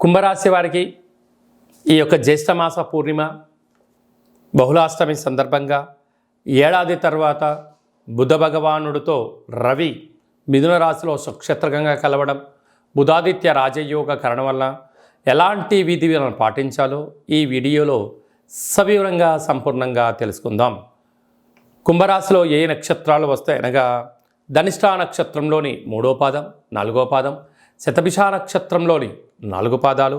కుంభరాశి వారికి ఈ యొక్క జ్యేష్ఠమాస పూర్ణిమ బహుళాష్టమి సందర్భంగా ఏడాది తర్వాత బుధ భగవానుడితో రవి మిథున రాశిలో సుక్షేత్రకంగా కలవడం, బుధాదిత్య రాజయోగ కరణం వల్ల ఎలాంటి విధులను పాటించాలో ఈ వీడియోలో సవివరంగా సంపూర్ణంగా తెలుసుకుందాం. కుంభరాశిలో ఏ నక్షత్రాలు వస్తాయి అనగా ధనిష్ట నక్షత్రంలోని 3వ పాదం, 4వ పాదం, శతభిష నక్షత్రంలోని 4 పాదాలు,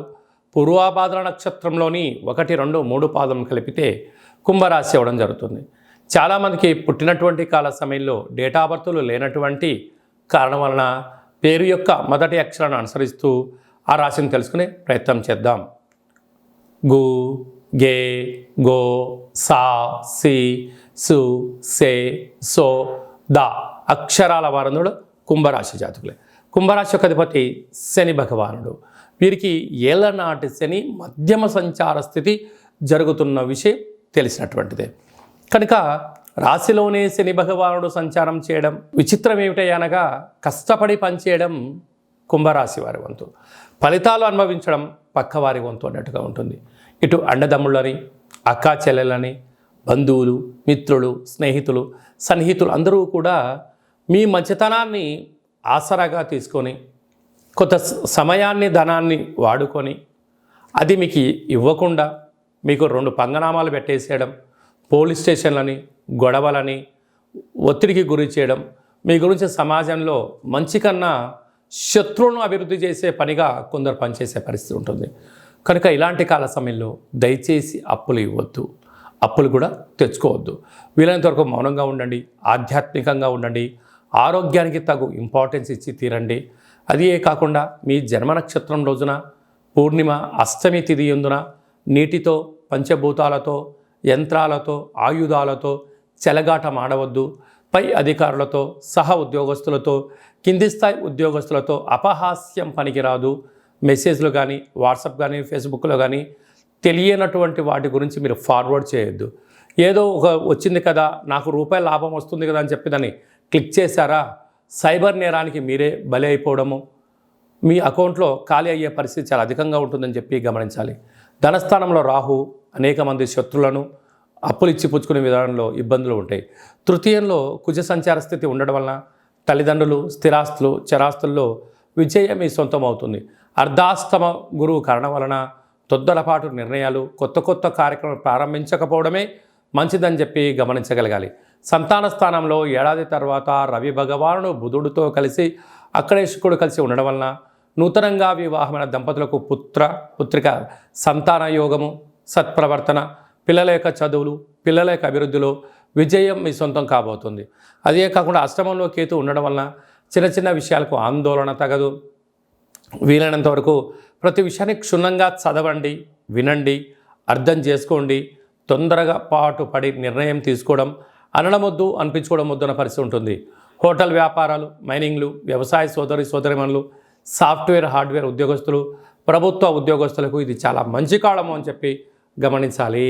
పూర్వాభాద్ర నక్షత్రంలోని 1, 2, 3 పాదం కలిపితే కుంభరాశి అవ్వడం జరుగుతుంది. చాలామందికి పుట్టినటువంటి కాల సమయంలో డేటా బర్తులు లేనటువంటి కారణం వలన పేరు యొక్క మొదటి అక్షరాన్ని అనుసరిస్తూ ఆ రాశిని తెలుసుకునే ప్రయత్నం చేద్దాం. గు, గే, గో, సా, సి, సు, సే, సో, ద అక్షరాల వారందుడు కుంభరాశి జాతకులే. కుంభరాశి యొక్క అధిపతి శని భగవానుడు. వీరికి ఏళ్ళనాటి శని మధ్యమ సంచార స్థితి జరుగుతున్న విషయం తెలిసినటువంటిదే. కనుక రాశిలోనే శని భగవానుడు సంచారం చేయడం విచిత్రం ఏమిటనగా కష్టపడి పనిచేయడం కుంభరాశి వారి వంతు, ఫలితాలు అనుభవించడం పక్కవారి వంతు అన్నట్టుగా ఉంటుంది. ఇటు అన్నదమ్ముళ్ళని, అక్కా చెల్లెలని, బంధువులు, మిత్రులు, స్నేహితులు, సన్నిహితులు అందరూ కూడా మీ మంచితనాన్ని ఆసరాగా తీసుకొని కొంత సమయాన్ని, ధనాన్ని వాడుకొని అది మీకు ఇవ్వకుండా మీకు 2 పంగనామాలు పెట్టేసేయడం, పోలీస్ స్టేషన్లని, గొడవలని, ఒత్తిడికి గురి చేయడం, మీ గురించి సమాజంలో మంచి కన్నా శత్రువులను అభివృద్ధి చేసే పనిగా కొందరు పనిచేసే పరిస్థితి ఉంటుంది. కనుక ఇలాంటి కాల సమయంలో దయచేసి అప్పులు ఇవ్వద్దు, అప్పులు కూడా తెచ్చుకోవద్దు. వీలైనంత వరకు మౌనంగా ఉండండి, ఆధ్యాత్మికంగా ఉండండి, ఆరోగ్యానికి తగు ఇంపార్టెన్స్ ఇచ్చి తీరండి. అదే కాకుండా మీ జన్మ నక్షత్రం రోజున పూర్ణిమ అష్టమి తిథి యందున నీటితో, పంచభూతాలతో, యంత్రాలతో, ఆయుధాలతో చెలగాటం ఆడవద్దు. పై అధికారులతో, సహ ఉద్యోగస్తులతో, కింది స్థాయి ఉద్యోగస్తులతో అపహాస్యం పనికిరాదు. మెసేజ్లు కానీ, వాట్సాప్ కానీ, ఫేస్బుక్లో కానీ తెలియనటువంటి వాటి గురించి మీరు ఫార్వర్డ్ చేయొద్దు. ఏదో ఒక వచ్చింది కదా, నాకు రూపాయల లాభం వస్తుంది కదా అని చెప్పి దాన్ని క్లిక్ చేశారా, సైబర్ నేరానికి మీరే బలి అయిపోవడము, మీ అకౌంట్లో ఖాళీ అయ్యే పరిస్థితి చాలా అధికంగా ఉంటుందని చెప్పి గమనించాలి. ధనస్థానంలో రాహు అనేక మంది శత్రులను అప్పులు ఇచ్చి పుచ్చుకునే విధానంలో ఇబ్బందులు ఉంటాయి. తృతీయంలో కుజ సంచార స్థితి ఉండడం వలన తల్లిదండ్రులు, స్థిరాస్తులు, చరాస్తుల్లో విజయం మీ సొంతం అవుతుంది. అర్ధాష్టమ గురువు కారణం వలన తొందరపాటు నిర్ణయాలు, కొత్త కార్యక్రమాలు ప్రారంభించకపోవడమే మంచిదని చెప్పి గమనించగలగాలి. సంతాన స్థానంలో ఏడాది తర్వాత రవి భగవానుడు బుధుడితో కలిసి అక్కడే శుక్రుడు కలిసి ఉండడం వలన నూతనంగా వివాహమైన దంపతులకు పుత్రిక సంతాన యోగము, సత్ప్రవర్తన, పిల్లల యొక్క చదువులు, పిల్లల యొక్క అభివృద్ధిలో విజయం మీ సొంతం కాబోతుంది. అదే కాకుండా అష్టమంలో కేతు ఉండడం వలన చిన్న విషయాలకు ఆందోళన తగదు. వీలైనంత వరకు ప్రతి విషయాన్ని క్షుణ్ణంగా చదవండి, వినండి, అర్థం చేసుకోండి. తొందరగా పాటుపడి నిర్ణయం తీసుకోవడం, అనడమొద్దు అనిపించుకోవడం వద్దు అన్న పరిస్థితి ఉంటుంది. హోటల్ వ్యాపారాలు, మైనింగ్లు, వ్యవసాయ సోదరిమణులు, సాఫ్ట్వేర్, హార్డ్వేర్ ఉద్యోగస్తులు, ప్రభుత్వ ఉద్యోగస్తులకు ఇది చాలా మంచి కాలము అని చెప్పి గమనించాలి.